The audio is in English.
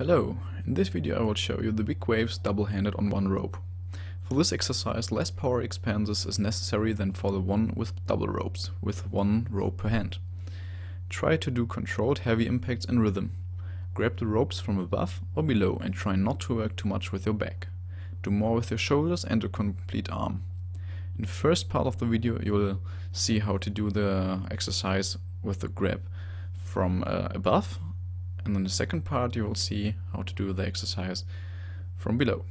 Hello, in this video I will show you the big waves double-handed on one rope. For this exercise less power expenses is necessary than for the one with double ropes, with one rope per hand. Try to do controlled heavy impacts in rhythm. Grab the ropes from above or below and try not to work too much with your back. Do more with your shoulders and your complete arm. In the first part of the video you will see how to do the exercise with the grab from above. And in the second part you will see how to do the exercise from below.